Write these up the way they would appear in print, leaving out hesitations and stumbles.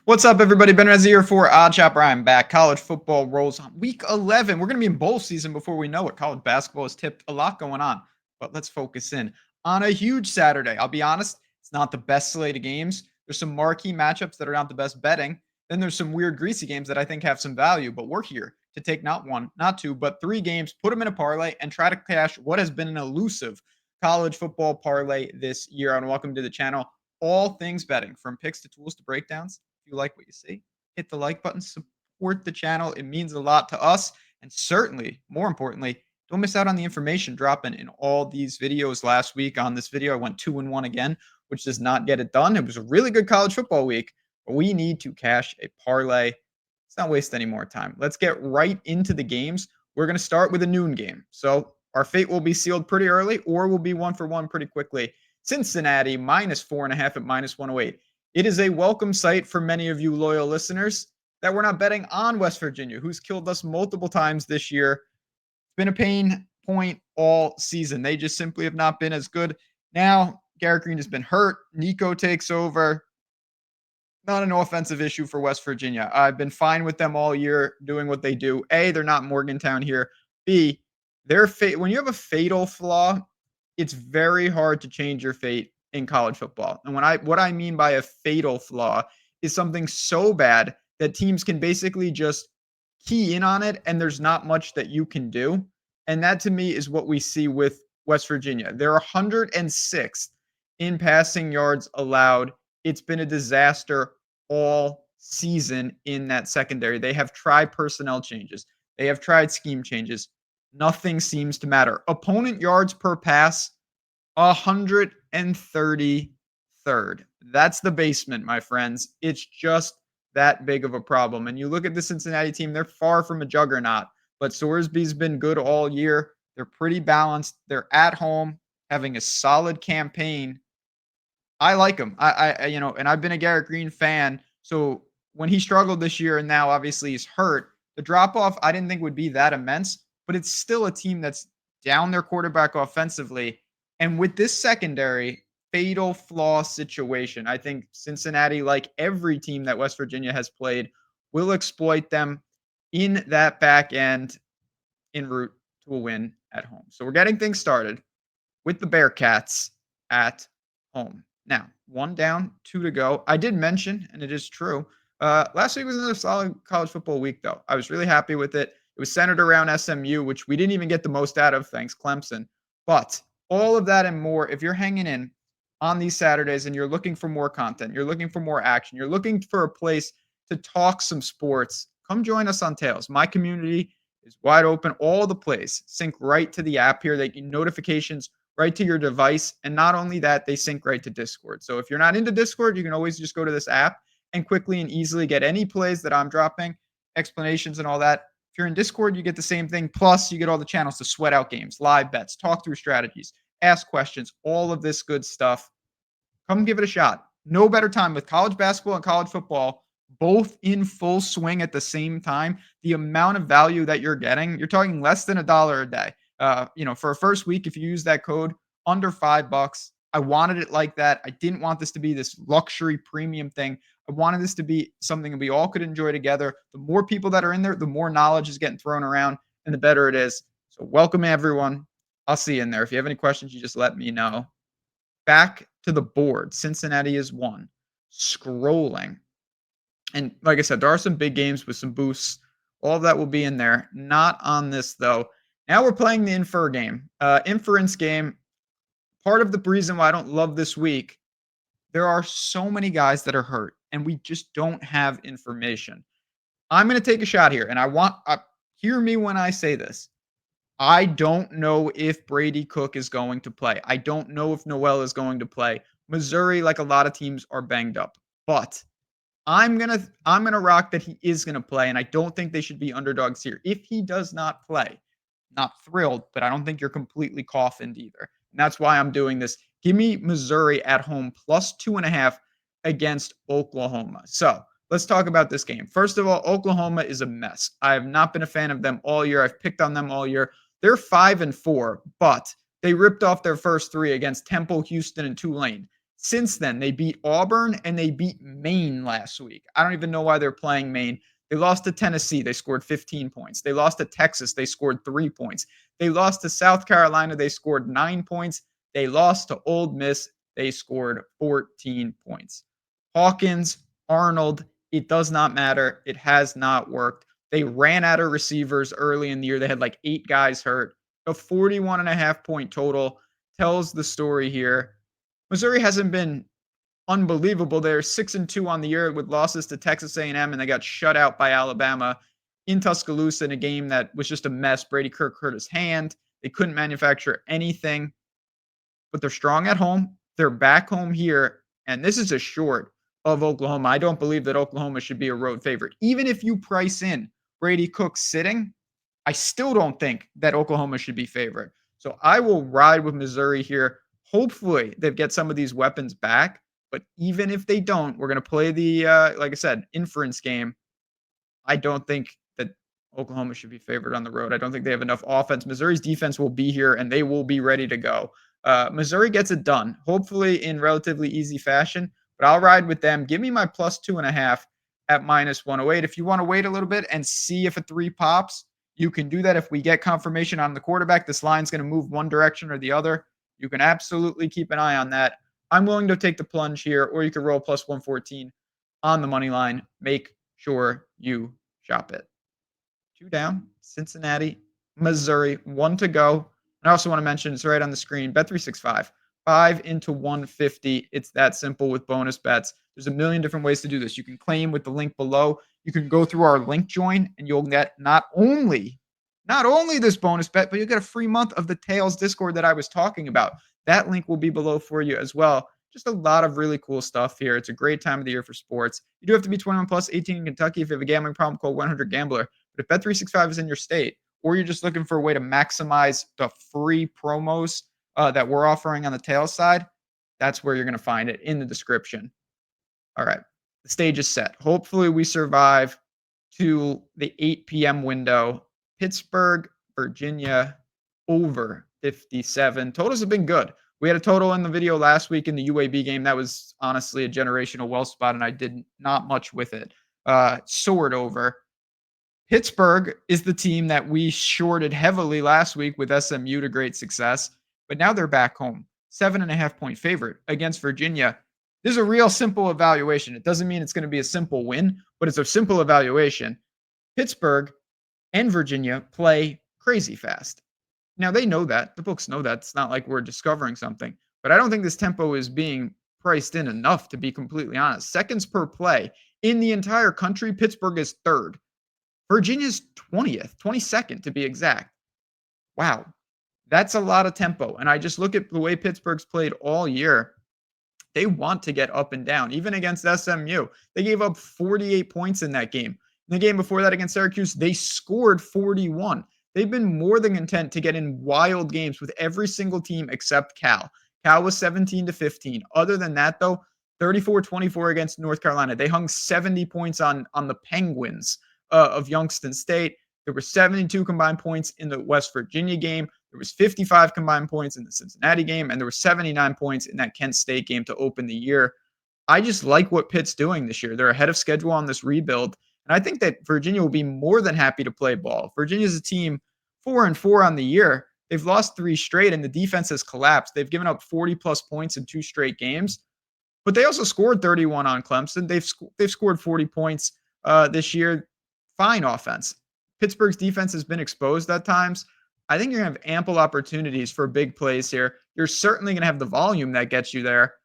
What's up, everybody? Ben Rezzi here for Odd Chopper. I'm back. College football rolls on week 11. We're going to be in bowl season before we know it. College basketball has tipped a lot going on, but let's focus in on a huge Saturday. I'll be honest, it's not the best slate of games. There's some marquee matchups that are not the best betting. Then there's some weird, greasy games that I think have some value, but we're here to take not one, not two, but three games, put them in a parlay, and try to cash what has been an elusive college football parlay this year. And welcome to the channel. All things betting, from picks to tools to breakdowns. If you like what you see, hit the like button, support the channel. It means a lot to us. And certainly, more importantly, don't miss out on the information dropping in all these videos. Last week on this video, I went 2-1 again, which does not get it done. It was a really good college football week, but we need to cash a parlay. Let's not waste any more time. Let's get right into the games. We're going to start with a noon game. So our fate will be sealed pretty early, or we'll be 1-for-1 pretty quickly. Cincinnati -4.5 at -108. It is a welcome sight for many of you loyal listeners that we're not betting on West Virginia, who's killed us multiple times this year. It's been a pain point all season. They just simply have not been as good. Now, Garrett Green has been hurt. Nico takes over. Not an offensive issue for West Virginia. I've been fine with them all year doing what they do. A, they're not Morgantown here. B, when you have a fatal flaw, it's very hard to change your fate in college football. And what I mean by a fatal flaw is something so bad that teams can basically just key in on it and there's not much that you can do. And that to me is what we see with West Virginia. They're 106th in passing yards allowed. It's been a disaster all season in that secondary. They have tried personnel changes. They have tried scheme changes. Nothing seems to matter. Opponent yards per pass, 133rd. That's the basement, my friends. It's just that big of a problem. And you look at the Cincinnati team, they're far from a juggernaut, but Sorsby's been good all year. They're pretty balanced. They're at home, having a solid campaign. I like him. And I've been a Garrett Green fan. So when he struggled this year and now obviously he's hurt, the drop off I didn't think would be that immense, but it's still a team that's down their quarterback offensively. And with this secondary fatal flaw situation, I think Cincinnati, like every team that West Virginia has played, will exploit them in that back end en route to a win at home. So we're getting things started with the Bearcats at home. Now, 1 down, 2 to go. I did mention, and it is true, last week was another solid college football week, though. I was really happy with it. It was centered around SMU, which we didn't even get the most out of, thanks Clemson. But all of that and more, if you're hanging in on these Saturdays and you're looking for more content, you're looking for more action, you're looking for a place to talk some sports, come join us on Tails. My community is wide open. All the plays sync right to the app here. They get notifications right to your device. And not only that, they sync right to Discord. So if you're not into Discord, you can always just go to this app and quickly and easily get any plays that I'm dropping, explanations and all that. If you're in Discord, you get the same thing. Plus, you get all the channels to sweat out games, live bets, talk through strategies, ask questions, all of this good stuff. Come give it a shot. No better time with college basketball and college football both in full swing at the same time. The amount of value that you're getting, you're talking less than $1 a day. For a first week, if you use that code, under $5. I wanted it like that. I didn't want this to be this luxury premium thing. I wanted this to be something that we all could enjoy together. The more people that are in there, the more knowledge is getting thrown around and the better it is. So welcome everyone. I'll see you in there. If you have any questions, you just let me know. Back to the board. Cincinnati is 1. Scrolling. And like I said, there are some big games with some boosts. All of that will be in there. Not on this, though. Now we're playing the inference game. Part of the reason why I don't love this week, there are so many guys that are hurt, and we just don't have information. I'm going to take a shot here, and hear me when I say this. I don't know if Brady Cook is going to play. I don't know if Noel is going to play. Missouri, like a lot of teams, are banged up. But I'm gonna rock that he is gonna play, and I don't think they should be underdogs here. If he does not play, not thrilled, but I don't think you're completely coffined either. And that's why I'm doing this. Give me Missouri at home plus 2.5 against Oklahoma. So let's talk about this game. First of all, Oklahoma is a mess. I have not been a fan of them all year. I've picked on them all year. They're 5-4, but they ripped off their first 3 against Temple, Houston, and Tulane. Since then, they beat Auburn and they beat Maine last week. I don't even know why they're playing Maine. They lost to Tennessee. They scored 15 points. They lost to Texas. They scored 3 points. They lost to South Carolina. They scored 9 points. They lost to Ole Miss. They scored 14 points. Hawkins, Arnold, it does not matter. It has not worked. They ran out of receivers early in the year. They had like 8 guys hurt. A 41.5 point total tells the story here. Missouri hasn't been unbelievable. They're 6-2 on the year with losses to Texas A&M, and they got shut out by Alabama in Tuscaloosa in a game that was just a mess. Brady Kirk hurt his hand. They couldn't manufacture anything, but they're strong at home. They're back home here, and this is a short of Oklahoma. I don't believe that Oklahoma should be a road favorite. Even if you price in Brady Cook sitting, I still don't think that Oklahoma should be favored. So I will ride with Missouri here. Hopefully, they get some of these weapons back. But even if they don't, we're going to play the, like I said, inference game. I don't think that Oklahoma should be favored on the road. I don't think they have enough offense. Missouri's defense will be here, and they will be ready to go. Missouri gets it done, hopefully in relatively easy fashion. But I'll ride with them. Give me my plus 2.5 at minus 108. If you want to wait a little bit and see if a 3 pops, you can do that. If we get confirmation on the quarterback, this line's going to move one direction or the other. You can absolutely keep an eye on that. I'm willing to take the plunge here, or you could roll plus 114 on the money line. Make sure you shop it. 2 down, Cincinnati, Missouri, 1 to go. I also want to mention it's right on the screen. Bet365, 5 into 150. It's that simple with bonus bets. There's a million different ways to do this. You can claim with the link below. You can go through our link join, and you'll get not only this bonus bet, but you'll get a free month of the Tails Discord that I was talking about. That link will be below for you as well. Just a lot of really cool stuff here. It's a great time of the year for sports. You do have to be 21 plus, 18 in Kentucky. If you have a gambling problem, call 1-800-GAMBLER. But if Bet365 is in your state, or you're just looking for a way to maximize the free promos that we're offering on the Tails side, that's where you're going to find it in the description. All right. The stage is set. Hopefully we survive to the 8 p.m. window. Pittsburgh, Virginia, over 57. Totals have been good. We had a total in the video last week in the UAB game. That was honestly a generational well spot, and I did not much with it. Soared over. Pittsburgh is the team that we shorted heavily last week with SMU to great success, but now they're back home. 7.5-point favorite against Virginia. This is a real simple evaluation. It doesn't mean it's going to be a simple win, but it's a simple evaluation. Pittsburgh and Virginia play crazy fast. Now, they know that. The books know that. It's not like we're discovering something. But I don't think this tempo is being priced in enough, to be completely honest. Seconds per play in the entire country, Pittsburgh is 3rd. Virginia's 20th, 22nd to be exact. Wow. That's a lot of tempo. And I just look at the way Pittsburgh's played all year. They want to get up and down, even against SMU. They gave up 48 points in that game. In the game before that against Syracuse, they scored 41. They've been more than content to get in wild games with every single team except Cal. Cal was 17-15. Other than that, though, 34-24 against North Carolina. They hung 70 points on the Penguins of Youngstown State. There were 72 combined points in the West Virginia game. There was 55 combined points in the Cincinnati game, and there were 79 points in that Kent State game to open the year. I just like what Pitt's doing this year. They're ahead of schedule on this rebuild, and I think that Virginia will be more than happy to play ball. Virginia's a team 4-4 on the year. They've lost 3 straight, and the defense has collapsed. They've given up 40-plus points in 2 straight games, but they also scored 31 on Clemson. They've scored 40 points this year. Fine offense. Pittsburgh's defense has been exposed at times. I think you're going to have ample opportunities for big plays here. You're certainly going to have the volume that gets you there.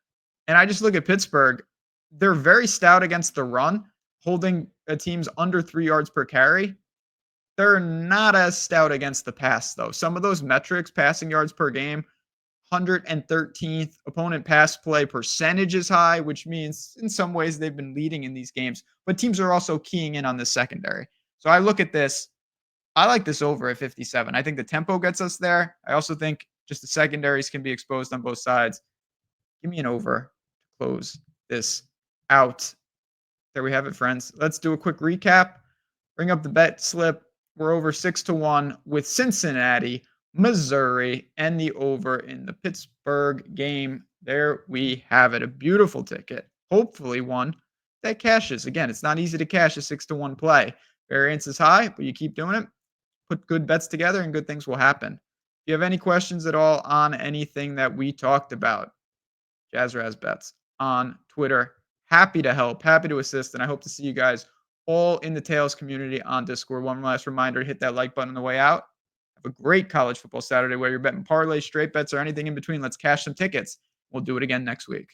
And I just look at Pittsburgh. They're very stout against the run, holding teams under 3 yards per carry. They're not as stout against the pass, though. Some of those metrics, passing yards per game, 113th. Opponent pass play percentage is high, which means in some ways they've been leading in these games. But teams are also keying in on the secondary. So I look at this. I like this over at 57. I think the tempo gets us there. I also think just the secondaries can be exposed on both sides. Give me an over to close this out. There we have it, friends. Let's do a quick recap. Bring up the bet slip. We're over 6-1 with Cincinnati, Missouri, and the over in the Pittsburgh game. There we have it. A beautiful ticket. Hopefully one that cashes. Again, it's not easy to cash a 6-1 play. Variance is high, but you keep doing it. Put good bets together and good things will happen. If you have any questions at all on anything that we talked about, Jazzraz Bets on Twitter. Happy to help, happy to assist, and I hope to see you guys all in the Tails community on Discord. One last reminder, hit that like button on the way out. Have a great college football Saturday where you're betting parlay, straight bets, or anything in between. Let's cash some tickets. We'll do it again next week.